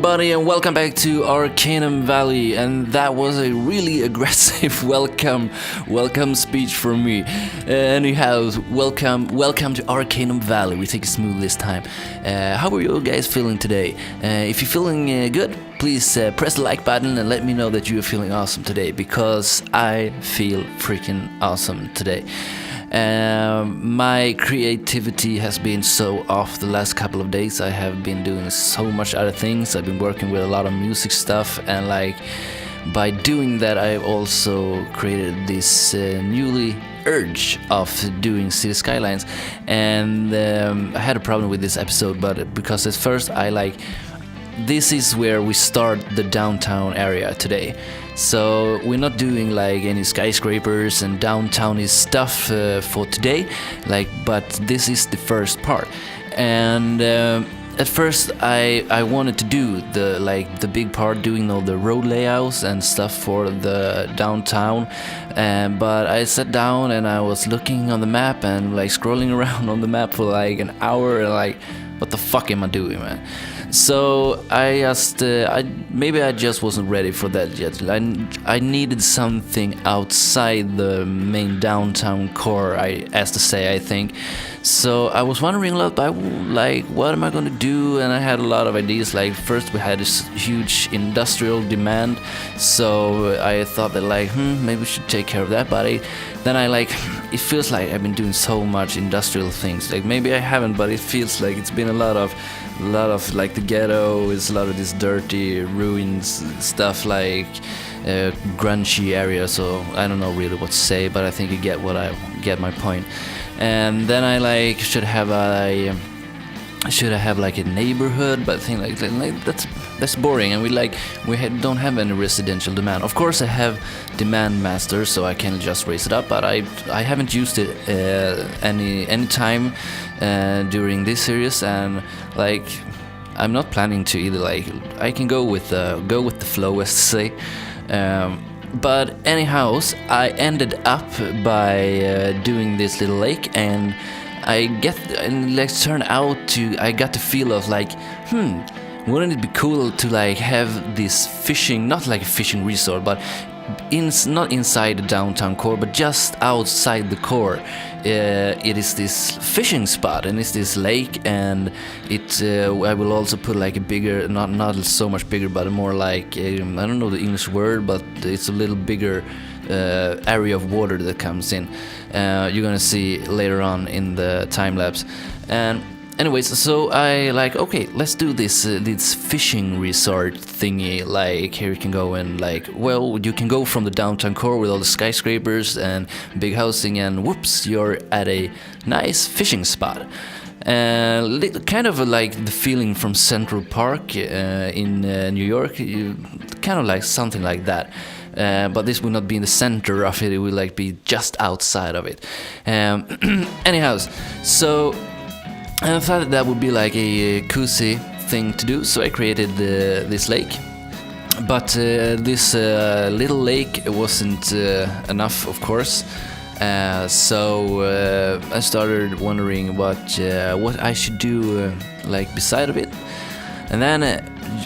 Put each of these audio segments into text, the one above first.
everybody, and welcome back to Arcanam Valley. And that was a really aggressive welcome speech from me. Anyhow, welcome to Arcanam Valley. We take it smooth this time. How are you guys feeling today? If you're feeling good, please press the like button and let me know that you are feeling awesome today, because I feel freaking awesome today. My creativity has been so off the last couple of days. I have been doing so much other things. I've been working with a lot of music stuff, and by doing that I've also created this newly urge of doing City Skylines. And I had a problem with this episode, but because at first this is where we start the downtown area today. So we're not doing any skyscrapers and downtowny stuff for today, but this is the first part. And at first I wanted to do the big part, doing all the road layouts and stuff for the downtown, but I sat down and I was looking on the map and scrolling around on the map for an hour, and what the fuck am I doing, man? So I just wasn't ready for that yet. I needed something outside the main downtown core, I think. So I was wondering a lot about what am I gonna do, and I had a lot of ideas. First we had this huge industrial demand, so I thought that maybe we should take care of that. But then it feels like I've been doing so much industrial things. Maybe I haven't, but it feels like it's been a lot of the ghetto is a lot of this dirty ruins stuff, grungy area. So I don't know really what to say, but I think you get my point. And then I should have a neighborhood, but I think that's boring, and we don't have any residential demand. Of course I have demand master, so I can just raise it up, but I haven't used it any time during this series, and I'm not planning to either. I can go with the flow, as to say. But anyhow, I ended up by doing this little lake, and I got the feel of wouldn't it be cool to have this fishing, not like a fishing resort, but not inside the downtown core, but just outside the core. It is this fishing spot, and it's this lake, and I will also put a bigger, not so much bigger, but more I don't know the English word, but it's a little bigger area of water that comes in. You're gonna see later on in the time lapse. And anyways, so I okay, let's do this fishing resort thingy. Here you can go and you can go from the downtown core with all the skyscrapers and big housing, and whoops, you're at a nice fishing spot. Kind of the feeling from Central Park in New York, kind of something like that. But this will not be in the center of it. It will be just outside of it. Anyhow, so I thought that would be a cozy thing to do, so I created this lake. But this little lake wasn't enough, of course. So I started wondering what I should do beside of it. And then a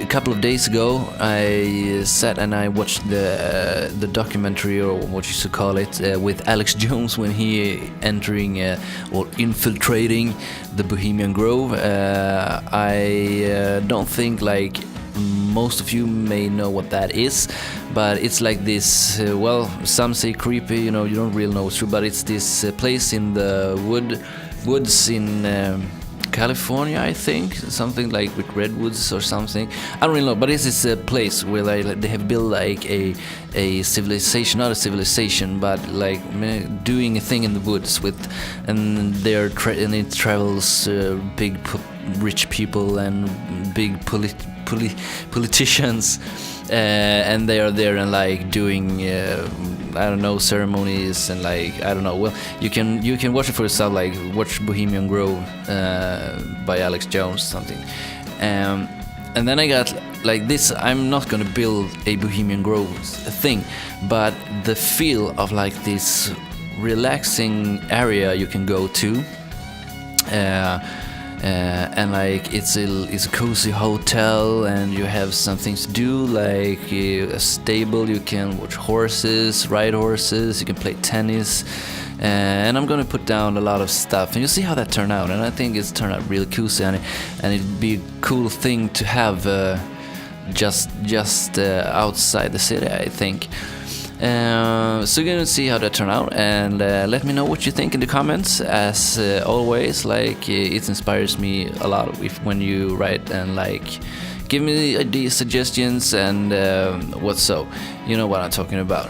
couple of days ago, I sat and I watched the documentary, or what you should call it, with Alex Jones when he entering or infiltrating the Bohemian Grove. I don't think most of you may know what that is, but it's this. Some say creepy. You don't really know what's true, but it's this place in the woods in California, I think, something with redwoods or something. I don't really know, but it's this place where they have built a civilization, not a civilization, but doing a thing in the woods and it travels big rich people and big politicians, and they are there and doing I don't know, ceremonies, and I don't know. Well, you can watch it for yourself. Watch Bohemian Grove by Alex Jones, something. And then I got this. I'm not gonna build a Bohemian Grove thing, but the feel of this relaxing area you can go to. and like it's a cozy hotel, and you have some things to do, like a stable. You can watch horses, ride horses. You can play tennis. And I'm gonna put down a lot of stuff, and you'll see how that turned out. And I think it's turned out really cozy, and it'd be a cool thing to have just outside the city, I think. So you're gonna see how that turned out, and let me know what you think in the comments. As always, like it inspires me a lot when you write and like give me ideas, suggestions, and what's so. You know what I'm talking about.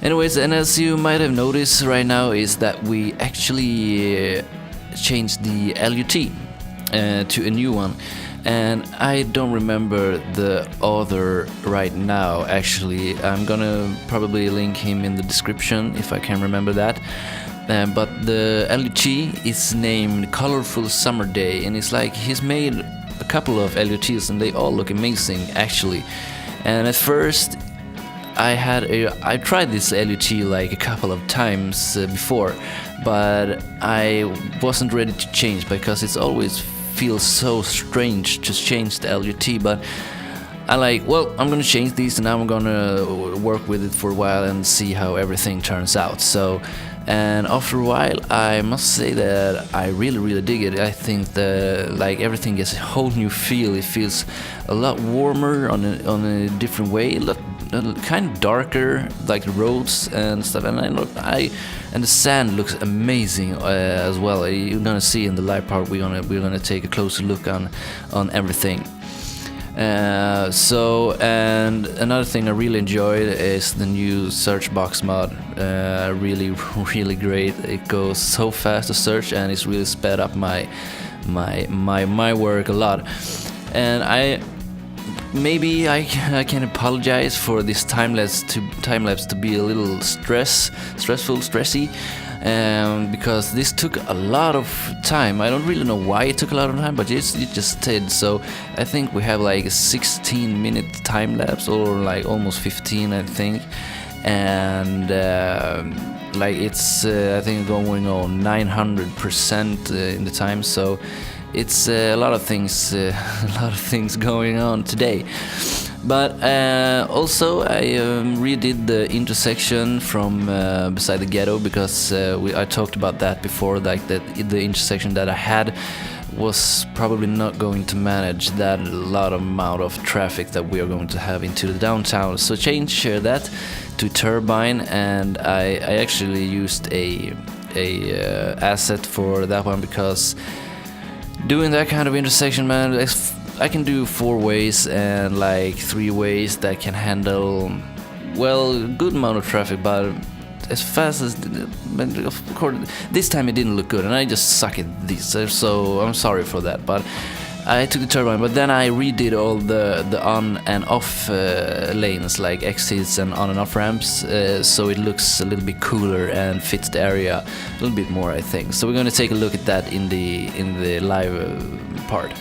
Anyways, and as you might have noticed right now is that we actually changed the LUT to a new one. And I don't remember the author right now, actually. I'm gonna probably link him in the description if I can remember that. But the LUT is named Colorful Summer Day, and it's like he's made a couple of LUTs and they all look amazing, actually. And at first I tried this LUT like a couple of times before, but I wasn't ready to change because it's always feels so strange to change the LUT. But I like, well, I'm gonna change these, and I'm gonna work with it for a while and see how everything turns out. So, and after a while, I must say that I really dig it. I think that like everything gets a whole new feel. It feels a lot warmer on a different way. Kind of darker, like the roads and stuff, and the sand looks amazing as well. You're gonna see in the live part we're gonna take a closer look on everything. So, and another thing I really enjoyed is the new search box mod. Really great. It goes so fast to search, and it's really sped up my work a lot. And maybe I can apologize for this time lapse to be a little stressy, because this took a lot of time. I don't really know why it took a lot of time, but it just did. So I think we have like a 16-minute time lapse, or like almost 15, I think, and like it's I think going on 900% in the time. So it's a lot of things going on today. But also I redid the intersection from beside the ghetto, because I talked about that before, like the intersection that I had was probably not going to manage that amount of traffic that we are going to have into the downtown. So change that to turbine, and I actually used a asset for that one, because doing that kind of intersection, man, I can do 4 ways and like 3 ways that can handle, well, a good amount of traffic, but as fast as, of course, this time it didn't look good, and I just suck at this, so I'm sorry for that. But I took the turbine, but then I redid all the on and off lanes, like exits and on and off ramps, so it looks a little bit cooler and fits the area a little bit more, I think. So we're going to take a look at that in the live part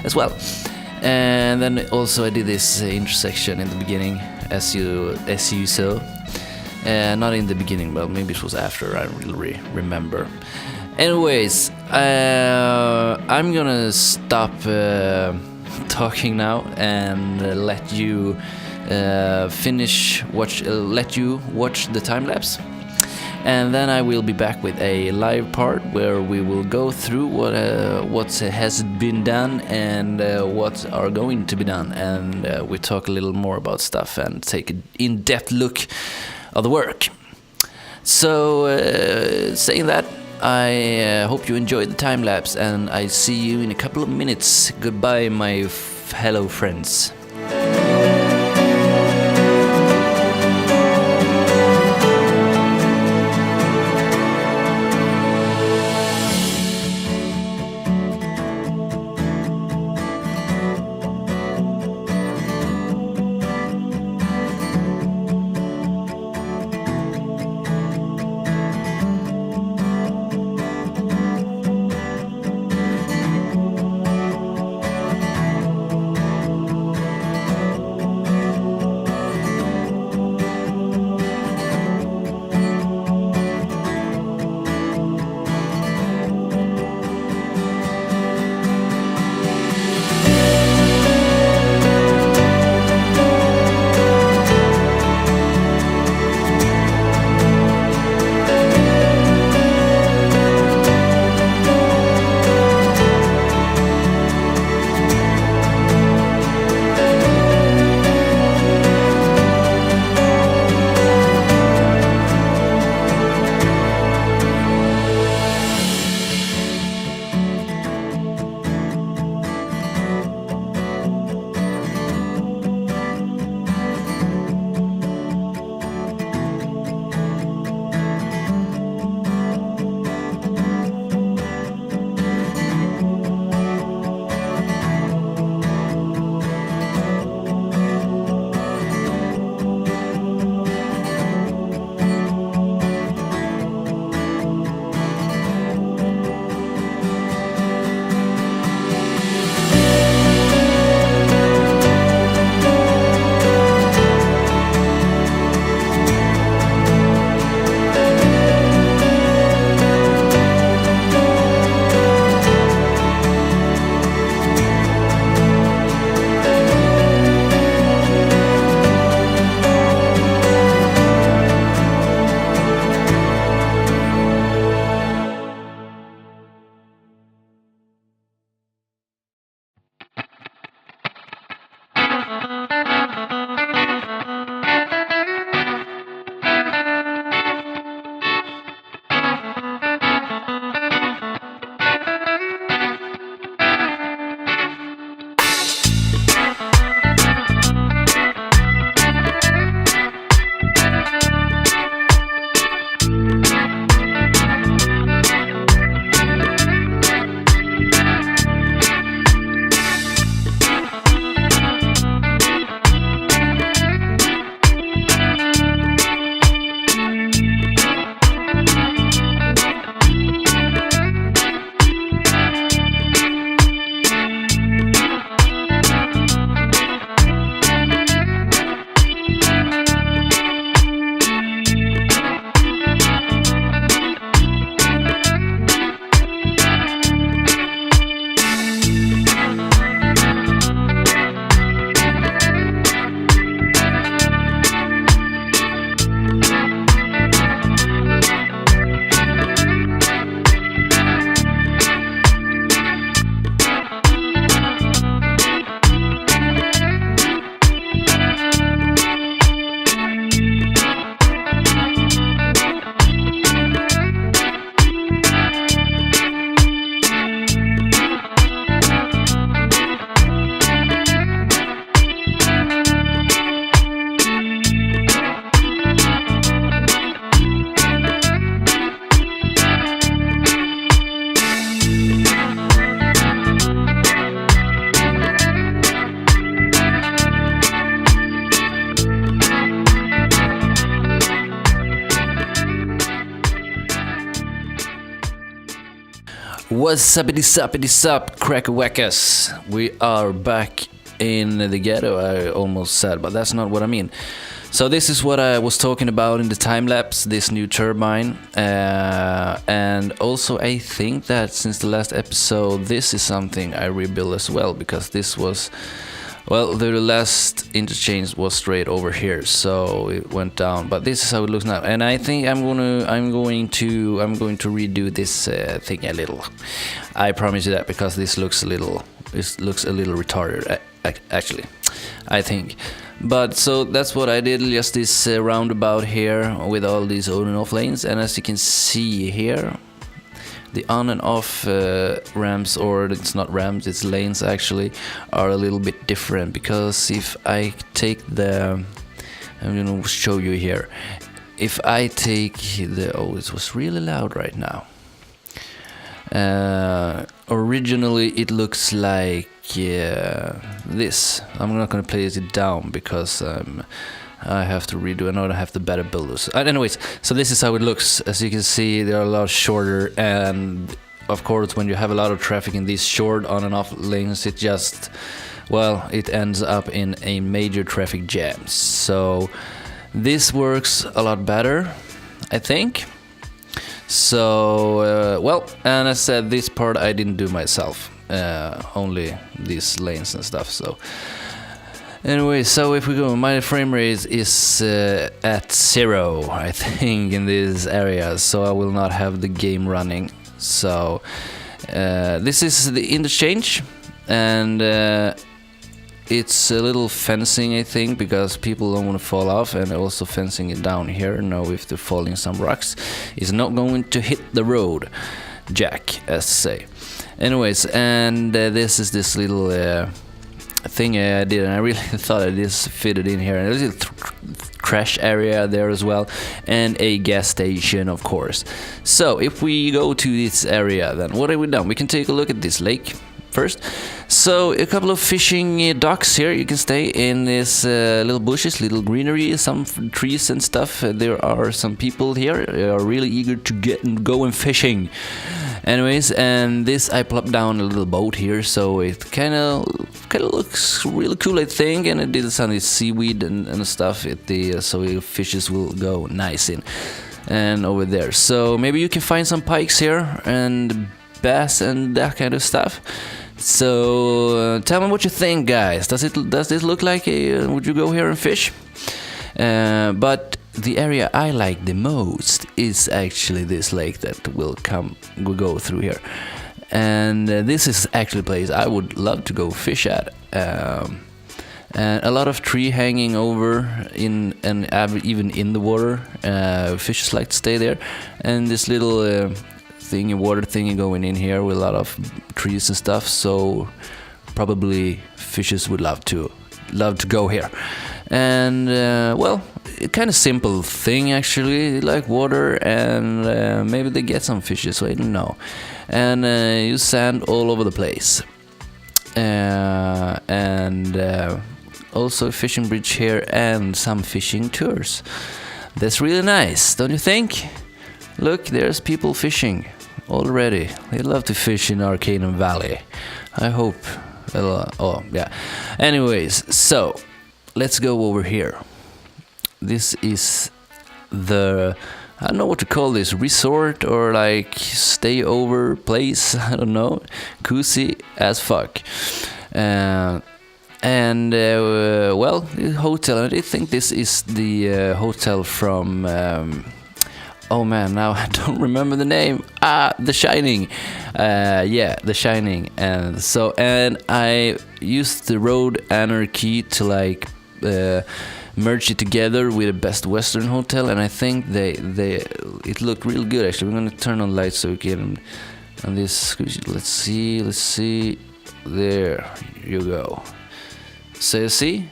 as well. And then also I did this intersection in the beginning, as you saw. Not in the beginning, well, maybe it was after, I don't really remember. Anyways, I'm gonna stop talking now and let you let you watch the time lapse, and then I will be back with a live part where we will go through what has been done and what are going to be done, and we talk a little more about stuff and take an in-depth look of the work. So saying that, I hope you enjoyed the time lapse, and I see you in a couple of minutes. Goodbye, my hello friends. What's uppity sup, cracker-whackers? We are back in the ghetto, I almost said, but that's not what I mean. So this is what I was talking about in the time-lapse, this new turbine. And also I think that since the last episode, this is something I rebuilt as well, because this was... Well, the last interchange was straight over here, so it went down. But this is how it looks now, and I think I'm going to redo this thing a little. I promise you that, because this looks a little retarded, actually, I think. But so that's what I did, just this roundabout here with all these on and off lanes, and as you can see here, the on and off ramps, or it's not ramps, it's lanes actually, are a little bit different, because if I take the... I'm gonna show you here. If I take the... Oh, it was really loud right now. Originally it looks like this. I'm not gonna place it down because I have to redo. I know I have the better builders. Anyways, so this is how it looks. As you can see, they are a lot shorter, and of course when you have a lot of traffic in these short on and off lanes, it just, well, it ends up in a major traffic jam. So this works a lot better, I think. So well, and as I said, this part I didn't do myself, only these lanes and stuff. So anyway, so if we go, my frame rate is at 0, I think, in this area, so I will not have the game running. So this is the interchange, and it's a little fencing, I think, because people don't want to fall off, and also fencing it down here. Now if they're falling some rocks, it's not going to hit the road jack, as to say. Anyways, and this is this little thing I did, and I really thought I just fitted in here. And there's a trash area there as well, and a gas station, of course. So if we go to this area, then what have we done? We can take a look at this lake first. So a couple of fishing docks here. You can stay in this little bushes, little greenery, some trees and stuff. There are some people here who are really eager to get and go and fishing. Anyways, and this, I plopped down a little boat here, so it kind of looks really cool, I think, and it did some seaweed and stuff. So the fishes will go nice in and over there. So maybe you can find some pikes here and bass and that kind of stuff. So tell me what you think, guys. Does this look like would you go here and fish? But the area I like the most is actually this lake that will go through here, and this is actually a place I would love to go fish at. And a lot of tree hanging over even in the water. Fishes like to stay there, and this little water thingy going in here with a lot of trees and stuff. So probably fishes would love to go here. And well, kind of simple thing actually, like water, and maybe they get some fishes, so I don't know. And you sand all over the place, and also a fishing bridge here and some fishing tours. That's really nice, don't you think? Look, there's people fishing already. They love to fish in Arcanam Valley. I hope. Oh yeah. Anyways, so let's go over here. This is the, I don't know what to call this, resort or like stay over place, I don't know, cozy as fuck. Well, the hotel, I think this is the hotel from oh man, now I don't remember the name. The Shining. Yeah, The Shining. And so, and I used the Road Anarchy to like merge it together with the Best Western Hotel, and I think it looked real good actually. We're gonna turn on lights so we can on this. Let's see. There you go. So you see,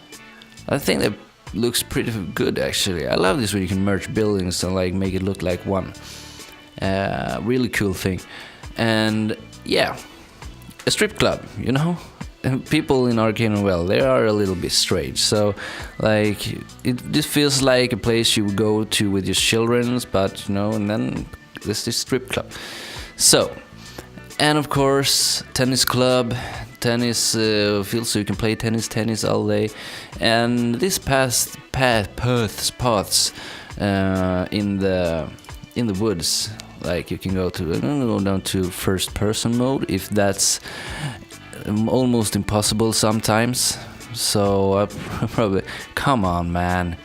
I think that looks pretty good actually. I love this where you can merge buildings and like make it look like one. Really cool thing. And yeah, a strip club, you know. People in Arcanam, well, they are a little bit strange. So like this feels like a place you would go to with your children, but you know, and then there's this strip club. So And of course, tennis club, tennis field, so you can play tennis all day. And this paths in the woods, like you can go down to first person mode if that's almost impossible sometimes. So I probably, come on man,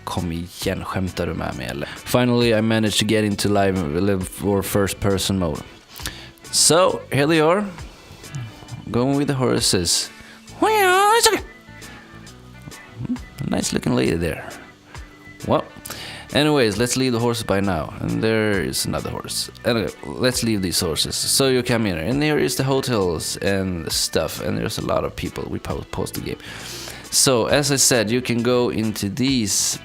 kom igen, skämtar du med mig eller? Finally I managed to get into live or first person mode. So here they are, going with the horses. Nice looking lady there. Well, anyways, let's leave the horses by now. And there is another horse. Anyway, let's leave these horses. So you come in, and there is the hotels and stuff, and there's a lot of people. We post the game. So as I said, you can go into these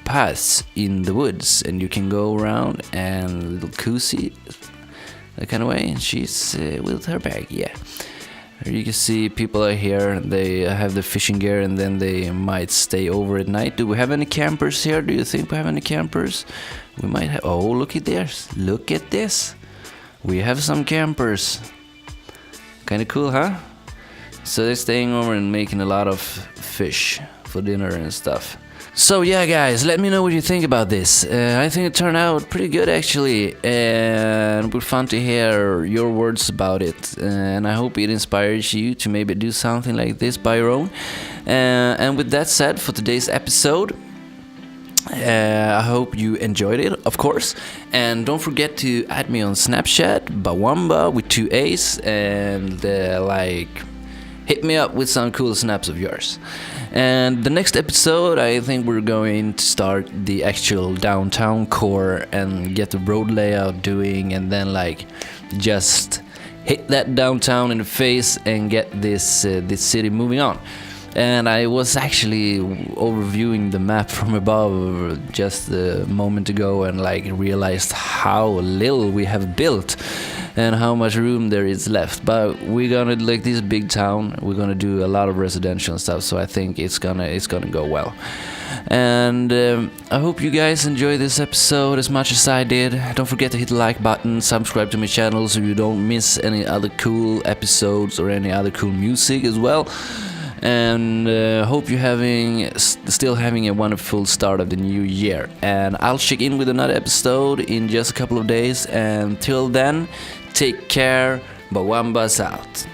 paths in the woods, and you can go around and little Koozie, that kind of way. And she's with her bag, yeah. You can see people are here, they have the fishing gear, and then they might stay over at night. Do we have any campers here? Do you think we have any campers? We might have. Oh, look at this. Look at this. We have some campers. Kind of cool, huh? So they're staying over and making a lot of fish for dinner and stuff. So yeah, guys, let me know what you think about this. I think it turned out pretty good actually, and it would be fun to hear your words about it. And I hope it inspires you to maybe do something like this by your own. And with that said, for today's episode, I hope you enjoyed it, of course. And don't forget to add me on Snapchat, Bawambaa with 2 A's, and hit me up with some cool snaps of yours. And the next episode, I think we're going to start the actual downtown core and get the road layout doing, and then just hit that downtown in the face and get this city moving on. And I was actually overviewing the map from above just a moment ago, and realized how little we have built and how much room there is left. But we're gonna this big town, we're gonna do a lot of residential and stuff, so I think it's gonna go well. And I hope you guys enjoy this episode as much as I did. Don't forget to hit the like button, subscribe to my channel so you don't miss any other cool episodes or any other cool music as well. And hope you're still having a wonderful start of the new year. And I'll check in with another episode in just a couple of days. And till then, take care. Bawambaa's out.